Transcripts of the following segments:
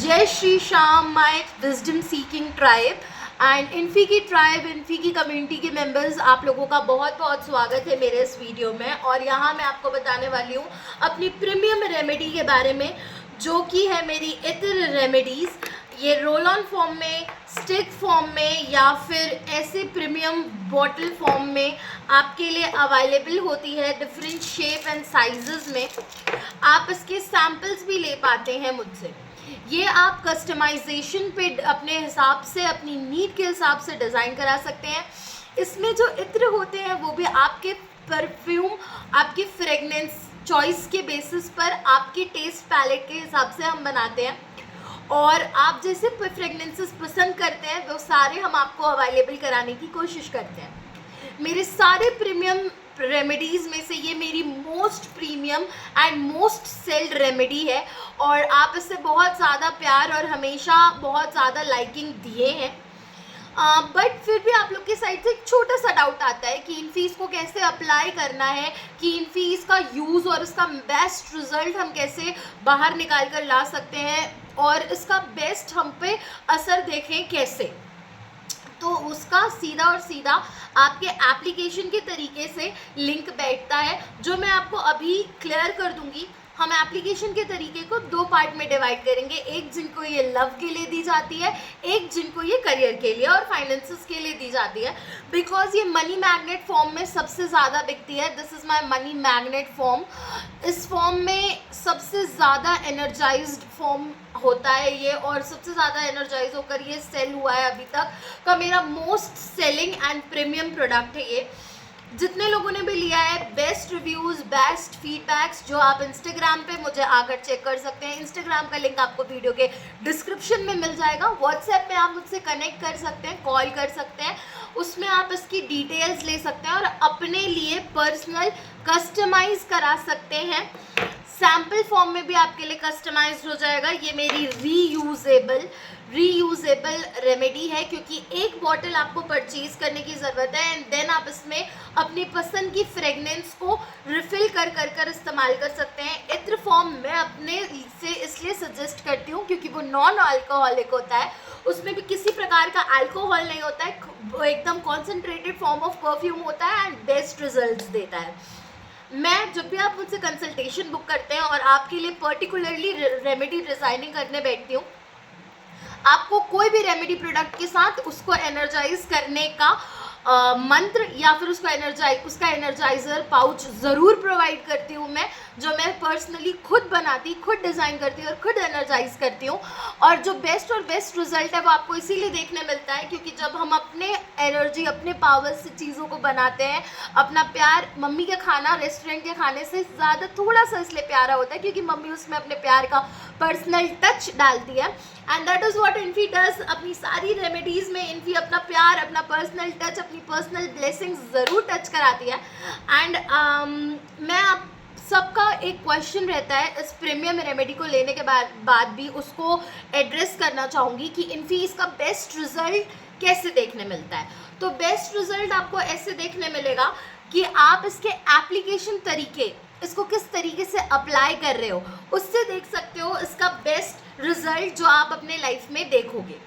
जय Shri Shyam my wisdom seeking tribe and Infy की tribe, Infy की कम्युनिटी के मेंबर्स, आप लोगों का बहुत बहुत स्वागत है मेरे इस वीडियो में। और यहाँ मैं आपको बताने वाली हूँ अपनी प्रीमियम रेमेडी के बारे में, जो कि है मेरी इत्र रेमेडीज़। ये रोल ऑन फॉर्म में, स्टिक फॉर्म में या फिर ऐसे प्रीमियम बॉटल फॉर्म में आपके लिए अवेलेबल होती है, डिफरेंट शेप एंड साइजेस में। आप इसके सैम्पल्स भी ले पाते हैं मुझसे। ये आप कस्टमाइजेशन पे अपने हिसाब से, अपनी नीड के हिसाब से डिज़ाइन करा सकते हैं। इसमें जो इत्र होते हैं वो भी आपके परफ्यूम, आपकी फ्रेगनेंस चॉइस के बेसिस पर, आपके टेस्ट पैलेट के हिसाब से हम बनाते हैं। और आप जैसे फ्रेगनेंसेस पसंद करते हैं वो सारे हम आपको अवेलेबल कराने की कोशिश करते हैं। मेरे सारे प्रीमियम रेमेडीज़ में से ये मेरी most premium and most sailed remedy है और आप इससे बहुत ज़्यादा प्यार और हमेशा बहुत ज़्यादा लाइकिंग दिए हैं। बट फिर भी आप लोग की साइड से एक छोटा सा डाउट आता है कि इन्फीस को कैसे अप्लाई करना है, कि इन्फीस का यूज़ और इसका बेस्ट रिज़ल्ट हम कैसे बाहर निकाल कर ला सकते हैं और इसका बेस्ट हम पे असर देखें कैसे। तो उसका सीधा और सीधा आपके एप्लीकेशन के तरीके से लिंक बैठता है, जो मैं आपको अभी क्लियर कर दूंगी। हम एप्लीकेशन के तरीके को दो पार्ट में डिवाइड करेंगे, एक जिनको ये लव के लिए दी जाती है, एक जिनको ये करियर के लिए और फाइनेंसेस के लिए दी जाती है। बिकॉज ये मनी मैग्नेट फॉर्म में सबसे ज़्यादा बिकती है। This is my money magnet form. इस फॉर्म में सबसे ज़्यादा एनर्जाइज्ड फॉर्म होता है ये, और सबसे ज़्यादा एनर्जाइज होकर ये सेल हुआ है अभी तक का मेरा most selling and premium product है ये। जितने लोगों ने भी लिया है, बेस्ट रिव्यूज़, बेस्ट फीडबैक्स, जो आप इंस्टाग्राम पे मुझे आकर चेक कर सकते हैं। इंस्टाग्राम का लिंक आपको वीडियो के डिस्क्रिप्शन में मिल जाएगा। व्हाट्सएप में आप मुझसे कनेक्ट कर सकते हैं, कॉल कर सकते हैं, उसमें आप इसकी डिटेल्स ले सकते हैं और अपने लिए पर्सनल कस्टमाइज करा सकते हैं। सैम्पल फॉर्म में भी आपके लिए कस्टमाइज्ड हो जाएगा। ये मेरी रीयूजेबल रेमेडी है, क्योंकि एक बॉटल आपको परचेज करने की ज़रूरत है एंड देन आप इसमें अपनी पसंद की फ्रेगनेंस को रिफ़िल कर इस्तेमाल कर सकते हैं। इत्र फॉर्म मैं अपने से इसलिए सजेस्ट करती हूँ क्योंकि वो नॉन अल्कोहलिक होता है, उसमें भी किसी प्रकार का अल्कोहल नहीं होता है, वो एकदम कॉन्सेंट्रेटेड फॉर्म ऑफ परफ्यूम होता है एंड बेस्ट रिजल्ट्स देता है। मैं जब भी आप मुझसे कंसल्टेशन बुक करते हैं और आपके लिए पर्टिकुलरली रेमेडी डिज़ाइनिंग करने बैठती हूँ, आपको कोई भी रेमेडी प्रोडक्ट के साथ उसको एनर्जाइज करने का मंत्र या फिर उसका एनर्जाइजर पाउच ज़रूर प्रोवाइड करती हूँ मैं, जो मैं पर्सनली खुद बनाती, खुद डिज़ाइन करती हूँ और खुद एनर्जाइज करती हूँ। और जो बेस्ट रिजल्ट है वो आपको इसीलिए देखने मिलता है क्योंकि जब हम अपने एनर्जी, अपने पावर से चीज़ों को बनाते हैं, अपना प्यार, मम्मी का खाना रेस्टोरेंट के खाने से ज़्यादा थोड़ा सा इसलिए प्यारा होता है क्योंकि मम्मी उसमें अपने प्यार का पर्सनल टच डालती है। And that is what Infy does. अपनी सारी रेमेडीज़ में इन्फी अपना प्यार, अपना पर्सनल टच, अपनी पर्सनल ब्लेसिंग्स ज़रूर टच कराती है। एंड मैं आप सबका एक क्वेश्चन रहता है इस प्रीमियम रेमेडी को लेने के बाद भी उसको एड्रेस करना चाहूँगी कि इन्फी इसका बेस्ट रिजल्ट कैसे देखने मिलता है। तो बेस्ट रिजल्ट आपको ऐसे देखने मिलेगा कि आप इसके एप्लीकेशन तरीके, इसको किस तरीके से अप्लाई कर रहे हो, उससे देख सकते हो इसका बेस्ट रिजल्ट जो आप अपने लाइफ में देखोगे।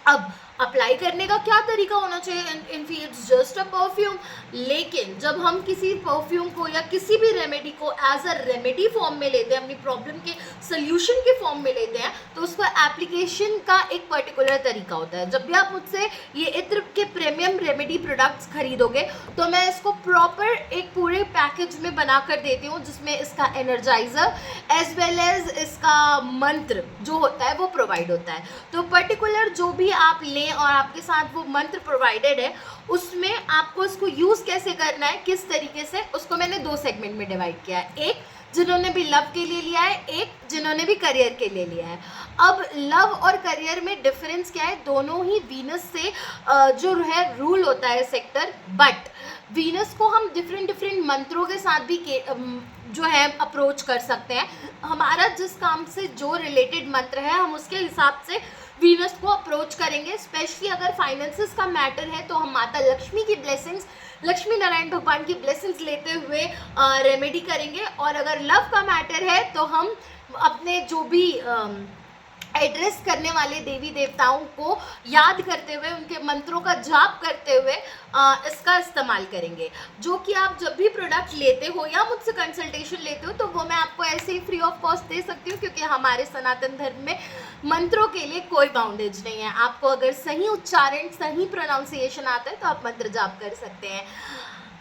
अब अप्लाई करने का क्या तरीका होना चाहिए? Infy it's just a perfume, लेकिन जब हम किसी परफ्यूम को या किसी भी रेमेडी को एज अ रेमेडी फॉर्म में लेते हैं, अपनी प्रॉब्लम के सोल्यूशन के फॉर्म में लेते हैं, तो उसका एप्लीकेशन का एक पर्टिकुलर तरीका होता है। जब भी आप मुझसे ये इत्र के प्रीमियम रेमेडी प्रोडक्ट्स खरीदोगे तो मैं इसको प्रॉपर एक पूरे पैकेज में बना कर देती हूँ, जिसमें इसका एनर्जाइजर एज वेल एज इसका मंत्र जो होता है वो प्रोवाइड होता है। तो पर्टिकुलर जो भी आप लें और आपके साथ वो मंत्र प्रोवाइडेड है, उसमें आपको इसको यूज़ कैसे करना है, किस तरीके से, उसको मैंने दो सेगमेंट में डिवाइड किया है। एक जिन्होंने भी लव के लिए लिया है, एक जिन्होंने भी करियर के लिए लिया है। अब लव और करियर में डिफरेंस क्या है? दोनों ही वीनस से जो है रूल होता है सेक्टर, बट वीनस को हम डिफरेंट मंत्रों के साथ भी जो है अप्रोच कर सकते हैं। हमारा जिस काम से जो रिलेटेड मंत्र है हम उसके हिसाब से वीनस को अप्रोच करेंगे। स्पेशली अगर फाइनेंसेस का मैटर है तो हम माता लक्ष्मी की ब्लेसिंग्स, लक्ष्मी नारायण भगवान की ब्लेसिंग्स लेते हुए रेमेडी करेंगे। और अगर लव का मैटर है तो हम अपने जो भी एड्रेस करने वाले देवी देवताओं को याद करते हुए, उनके मंत्रों का जाप करते हुए इसका इस्तेमाल करेंगे। जो कि आप जब भी प्रोडक्ट लेते हो या मुझसे कंसल्टेशन लेते हो तो वो मैं आपको ऐसे ही फ्री ऑफ कॉस्ट दे सकती हूँ, क्योंकि हमारे सनातन धर्म में मंत्रों के लिए कोई बाउंडेज नहीं है। आपको अगर सही उच्चारण, सही प्रोनाउंसिएशन आता है तो आप मंत्र जाप कर सकते हैं।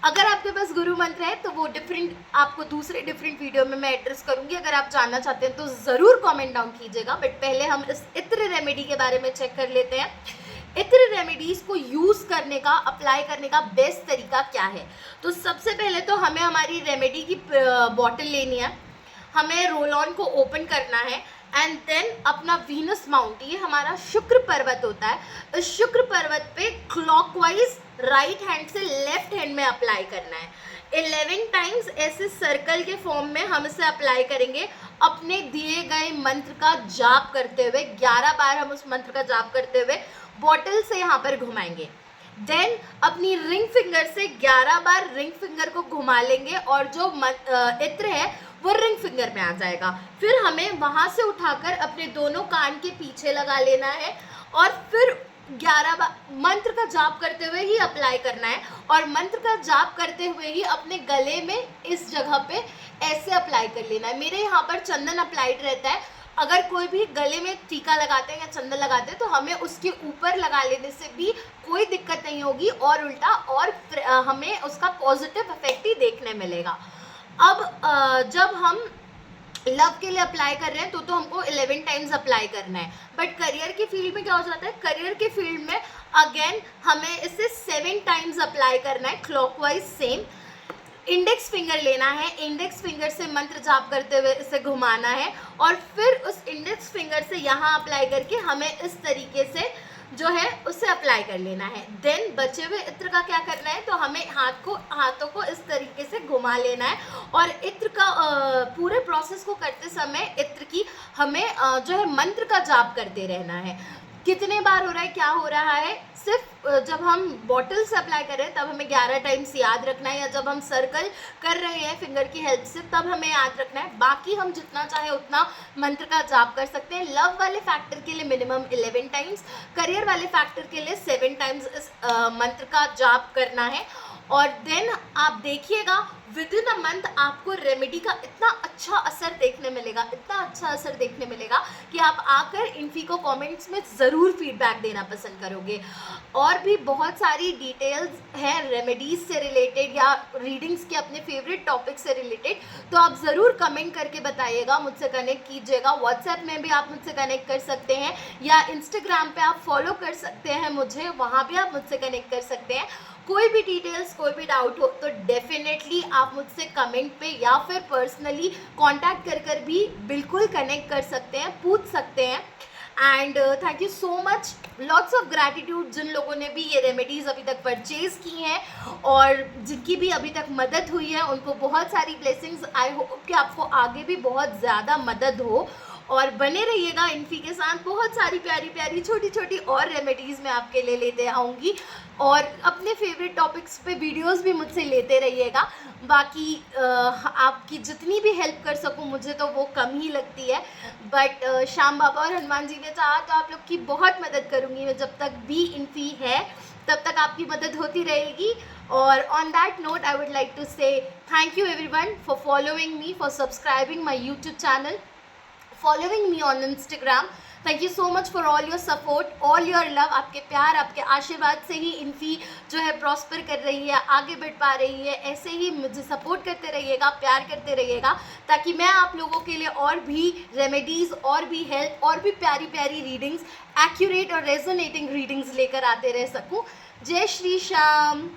अगर आपके पास गुरु मंत्र है तो वो डिफरेंट, आपको दूसरे डिफरेंट वीडियो में मैं एड्रेस करूंगी। अगर आप जानना चाहते हैं तो ज़रूर कमेंट डाउन कीजिएगा। बट पहले हम इस इत्र रेमेडी के बारे में चेक कर लेते हैं। इत्र रेमेडीज़ को यूज़ करने का, अप्लाई करने का बेस्ट तरीका क्या है। तो सबसे पहले तो हमें हमारी रेमेडी की बॉटल लेनी है, हमें रोल ऑन को ओपन करना है एंड देन अपना वीनस माउंट, ये हमारा शुक्र पर्वत होता है, इस शुक्र पर्वत पे क्लॉकवाइज राइट हैंड से लेफ्ट हैंड में अप्लाई करना है। 11 टाइम्स ऐसे सर्कल के फॉर्म में हम इसे अप्लाई करेंगे, अपने दिए गए मंत्र का जाप करते हुए। 11 बार हम उस मंत्र का जाप करते हुए बॉटल से यहाँ पर घुमाएंगे। देन अपनी रिंग फिंगर से 11 बार रिंग फिंगर को घुमा लेंगे और जो इत्र है वो रिंग फिंगर में आ जाएगा। फिर हमें वहाँ से उठाकर अपने दोनों कान के पीछे लगा लेना है और फिर 11 बार मंत्र का जाप करते हुए ही अप्लाई करना है। और मंत्र का जाप करते हुए ही अपने गले में इस जगह पे ऐसे अप्लाई कर लेना है। मेरे यहाँ पर चंदन अप्लाइड रहता है, अगर कोई भी गले में टीका लगाते हैं या चंदन लगाते हैं तो हमें उसके ऊपर लगा लेने से भी कोई दिक्कत नहीं होगी और उल्टा और हमें उसका पॉजिटिव इफेक्ट ही देखने मिलेगा। अब जब हम लव के लिए अप्लाई कर रहे हैं तो हमको 11 टाइम्स अप्लाई करना है। बट करियर की फील्ड में क्या हो जाता है, करियर के फील्ड में अगेन हमें इसे 7 टाइम्स अप्लाई करना है क्लॉकवाइज सेम। इंडेक्स फिंगर लेना है, इंडेक्स फिंगर से मंत्र जाप करते हुए इसे घुमाना है और फिर उस इंडेक्स फिंगर से यहाँ अप्लाई करके हमें इस तरीके से जो है उसे अप्लाई कर लेना है। देन बचे हुए इत्र का क्या करना है, तो हमें हाथों को इस तरीके से घुमा लेना है और इत्र का पूरे प्रोसेस को करते समय इत्र की हमें जो है मंत्र का जाप करते रहना है। कितने बार हो रहा है, क्या हो रहा है, सिर्फ जब हम बॉटल से अप्लाई कर रहे हैं तब हमें 11 टाइम्स याद रखना है, या जब हम सर्कल कर रहे हैं फिंगर की हेल्प से तब हमें याद रखना है। बाकी हम जितना चाहे उतना मंत्र का जाप कर सकते हैं। लव वाले फैक्टर के लिए मिनिमम 11 टाइम्स, करियर वाले फैक्टर के लिए 7 टाइम्स इस मंत्र का जाप करना है। और देन आप देखिएगा विद इन अ मंथ आपको रेमेडी का इतना अच्छा असर देखने मिलेगा, इतना अच्छा असर देखने मिलेगा कि आप आकर इन्फी को कमेंट्स में ज़रूर फीडबैक देना पसंद करोगे। और भी बहुत सारी डिटेल्स हैं रेमेडीज़ से रिलेटेड या रीडिंग्स के अपने फेवरेट टॉपिक से रिलेटेड, तो आप ज़रूर कमेंट करके बताइएगा, मुझसे कनेक्ट कीजिएगा। व्हाट्सएप में भी आप मुझसे कनेक्ट कर सकते हैं या इंस्टाग्राम पे आप फॉलो कर सकते हैं मुझे, वहाँ भी आप मुझसे कनेक्ट कर सकते हैं। कोई भी डिटेल्स, कोई भी डाउट हो तो डेफिनेटली आप मुझसे कमेंट पे या फिर पर्सनली कांटेक्ट कर भी बिल्कुल कनेक्ट कर सकते हैं, पूछ सकते हैं। And thank you so much, lots of gratitude जिन लोगों ने भी ये रेमेडीज़ अभी तक परचेज़ की हैं और जिनकी भी अभी तक मदद हुई है उनको बहुत सारी ब्लेसिंग्स। आई होप कि आपको आगे भी बहुत ज़्यादा मदद हो और बने रहिएगा इन्फी के साथ। बहुत सारी प्यारी प्यारी छोटी छोटी और रेमेडीज़ मैं आपके लिए लेते आऊँगी और अपने फेवरेट टॉपिक्स पे वीडियोस भी मुझसे लेते रहिएगा। बाकी आपकी जितनी भी हेल्प कर सकूं मुझे तो वो कम ही लगती है, बट श्याम बाबा और हनुमान जी ने चाहा तो आप लोग की बहुत मदद करूँगी मैं। जब तक भी इन्फी है तब तक आपकी मदद होती रहेगी। और on that note I would like to say thank you everyone for following me, for subscribing my YouTube channel, following me on Instagram. Thank you so much for all your support, all your love. आपके प्यार, आपके आशीर्वाद से ही Infy जो है prosper कर रही है, आगे बढ़ पा रही है। ऐसे ही मुझे सपोर्ट करते रहिएगा, प्यार करते रहिएगा, ताकि मैं आप लोगों के लिए और भी रेमेडीज़, और भी हेल्प, और भी प्यारी प्यारी रीडिंग्स, एक्यूरेट और रेजोनेटिंग रीडिंग्स लेकर आते रह सकूँ। जय श्री श्याम।